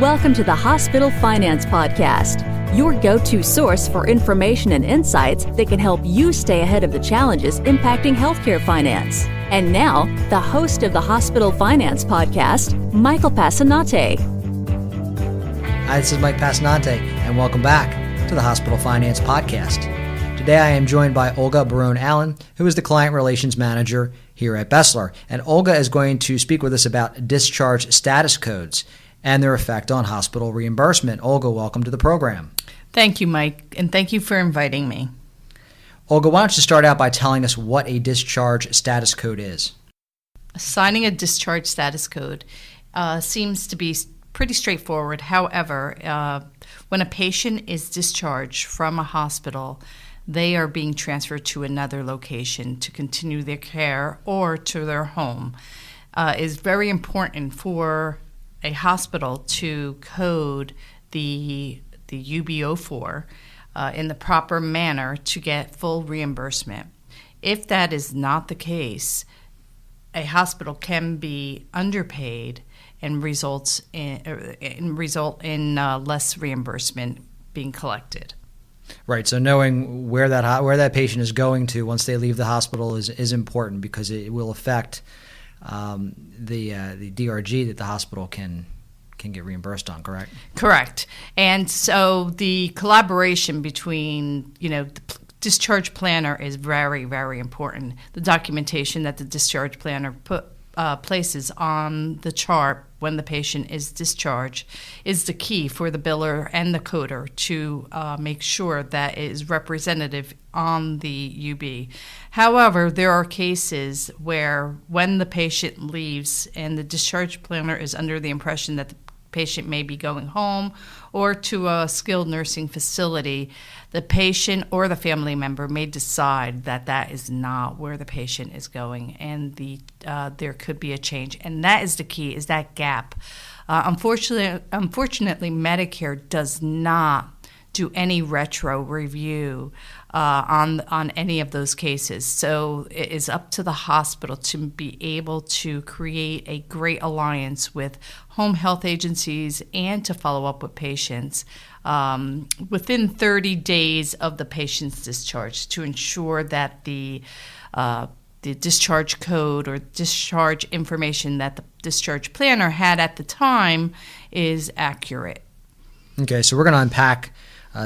Welcome to the Hospital Finance Podcast, your go-to source for information and insights that can help you stay ahead of the challenges impacting healthcare finance. And now, the host of the Hospital Finance Podcast, Michael Passanante. Hi, this is Mike Passanante, and welcome back to the Hospital Finance Podcast. Today I am joined by Olga Barone-Allan, who is the Client Relations Manager here at BESLER. And Olga is going to speak with us about discharge status codes and their effect on hospital reimbursement. Olga, welcome to the program. Thank you, Mike, and thank you for inviting me. Olga, why don't you start out by telling us what a discharge status code is? Assigning a discharge status code seems to be pretty straightforward. However, when a patient is discharged from a hospital, they are being transferred to another location to continue their care or to their home. It is very important for a hospital to code the UB04 in the proper manner to get full reimbursement. If that is not the case, a hospital can be underpaid and result in less reimbursement being collected. Right. So knowing where that patient is going to once they leave the hospital is important, because it will affect the DRG that the hospital can get reimbursed on. Correct. Correct. And so the collaboration between the discharge planner is very, very important. The documentation that the discharge planner places on the chart when the patient is discharged is the key for the biller and the coder to make sure that it is representative on the UB. However, there are cases where when the patient leaves and the discharge planner is under the impression that the patient may be going home or to a skilled nursing facility, the patient or the family member may decide that that is not where the patient is going, and there could be a change. And that is the key, is that gap. Unfortunately, Medicare does not do any retro review on any of those cases. So it is up to the hospital to be able to create a great alliance with home health agencies and to follow up with patients within 30 days of the patient's discharge to ensure that the discharge code or discharge information that the discharge planner had at the time is accurate. Okay, so we're going to unpack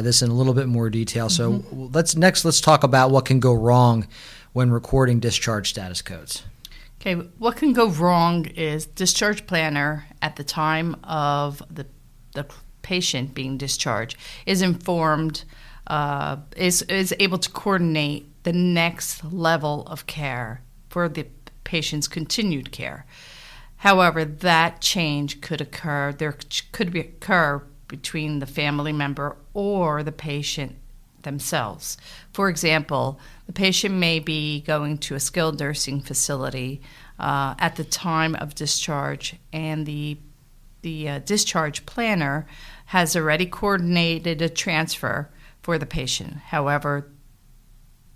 this in a little bit more detail. So let's talk about what can go wrong when recording discharge status codes. Okay, what can go wrong is discharge planner at the time of the patient being discharged is informed, is able to coordinate the next level of care for the patient's continued care. However, that change could occur. There could occur between the family member or the patient themselves. For example, the patient may be going to a skilled nursing facility at the time of discharge, and the discharge planner has already coordinated a transfer for the patient. However,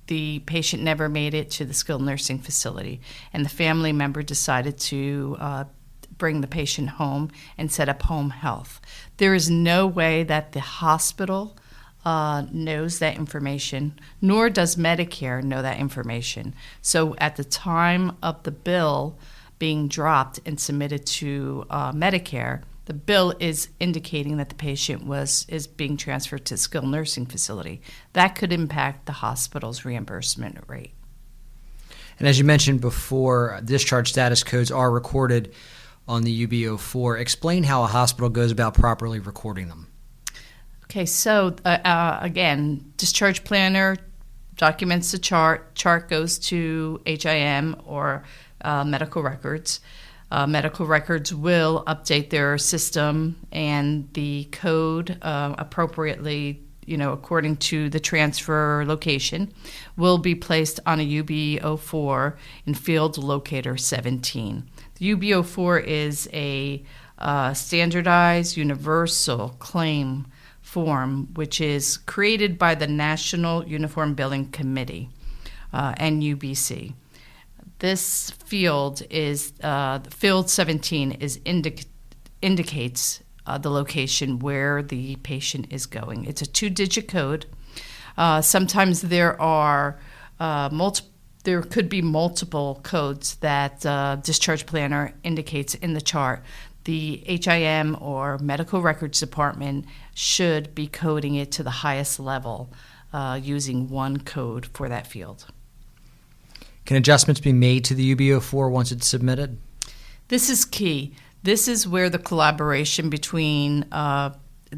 the patient never made it to the skilled nursing facility, and the family member decided to bring the patient home and set up home health. There is no way that the hospital knows that information, nor does Medicare know that information. So at the time of the bill being dropped and submitted to Medicare, the bill is indicating that the patient is being transferred to a skilled nursing facility. That could impact the hospital's reimbursement rate. And as you mentioned before, discharge status codes are recorded on the UB04. Explain how a hospital goes about properly recording them. Okay, so again, discharge planner documents the chart. Chart goes to HIM or medical records. Medical records will update their system and the code appropriately, according to the transfer location, will be placed on a UB04 in field locator 17. The UB04 is a standardized universal claim form, which is created by the National Uniform Billing Committee, NUBC. This field is field 17 indicates the location where the patient is going. It's a 2-digit code. Sometimes there are there could be multiple codes that discharge planner indicates in the chart. The HIM or Medical Records Department should be coding it to the highest level using one code for that field. Can adjustments be made to the UB04 once it's submitted? This is key. This is where the collaboration between the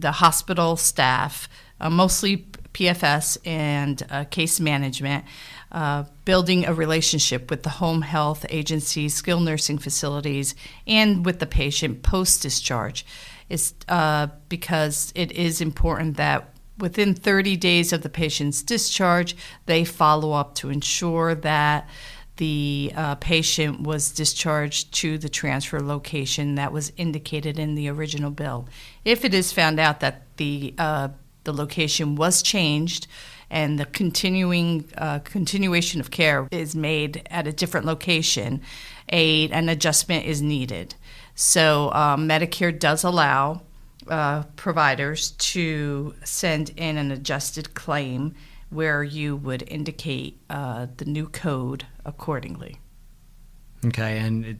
hospital staff, mostly PFS and case management, building a relationship with the home health agencies, skilled nursing facilities, and with the patient post-discharge, is because it is important that within 30 days of the patient's discharge, they follow up to ensure that the patient was discharged to the transfer location that was indicated in the original bill. If it is found out that the location was changed and the continuation of care is made at a different location, an adjustment is needed. So Medicare does allow providers to send in an adjusted claim where you would indicate the new code accordingly. Okay, and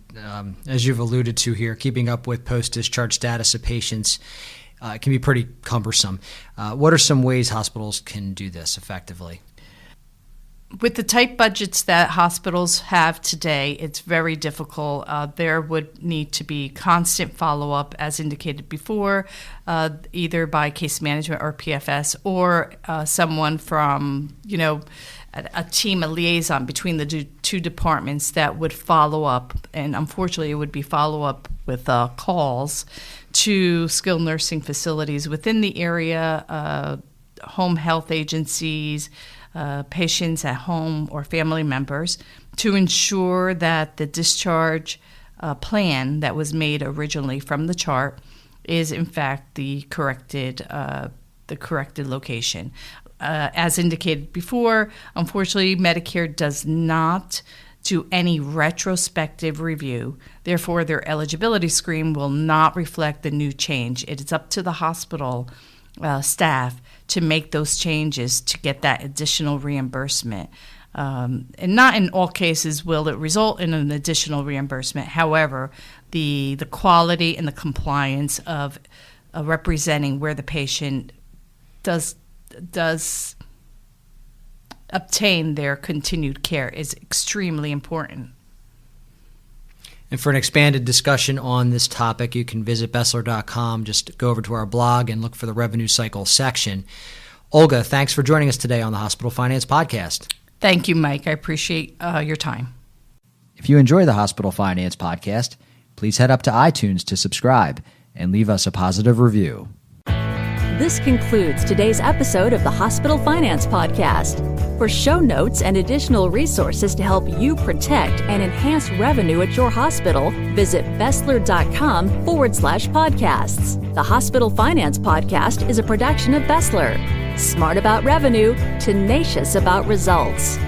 as you've alluded to here, keeping up with post-discharge status of patients can be pretty cumbersome. What are some ways hospitals can do this effectively? With the tight budgets that hospitals have today, it's very difficult. There would need to be constant follow-up, as indicated before, either by case management or PFS, or someone from, a team, a liaison between the two departments that would follow up. And unfortunately, it would be follow-up with calls to skilled nursing facilities within the area, home health agencies, patients at home or family members, to ensure that the discharge plan that was made originally from the chart is in fact the corrected location. As indicated before, unfortunately, Medicare does not do any retrospective review. Therefore, their eligibility screen will not reflect the new change. It is up to the hospital staff to make those changes to get that additional reimbursement. And not in all cases will it result in an additional reimbursement. However, the quality and the compliance of representing where the patient does obtain their continued care is extremely important. And for an expanded discussion on this topic, you can visit BESLER.com. Just go over to our blog and look for the revenue cycle section. Olga, thanks for joining us today on the Hospital Finance Podcast. Thank you, Mike. I appreciate your time. If you enjoy the Hospital Finance Podcast, please head up to iTunes to subscribe and leave us a positive review. This concludes today's episode of the Hospital Finance Podcast. For show notes and additional resources to help you protect and enhance revenue at your hospital, visit BESLER.com/podcasts. The Hospital Finance Podcast is a production of BESLER. Smart about revenue, tenacious about results.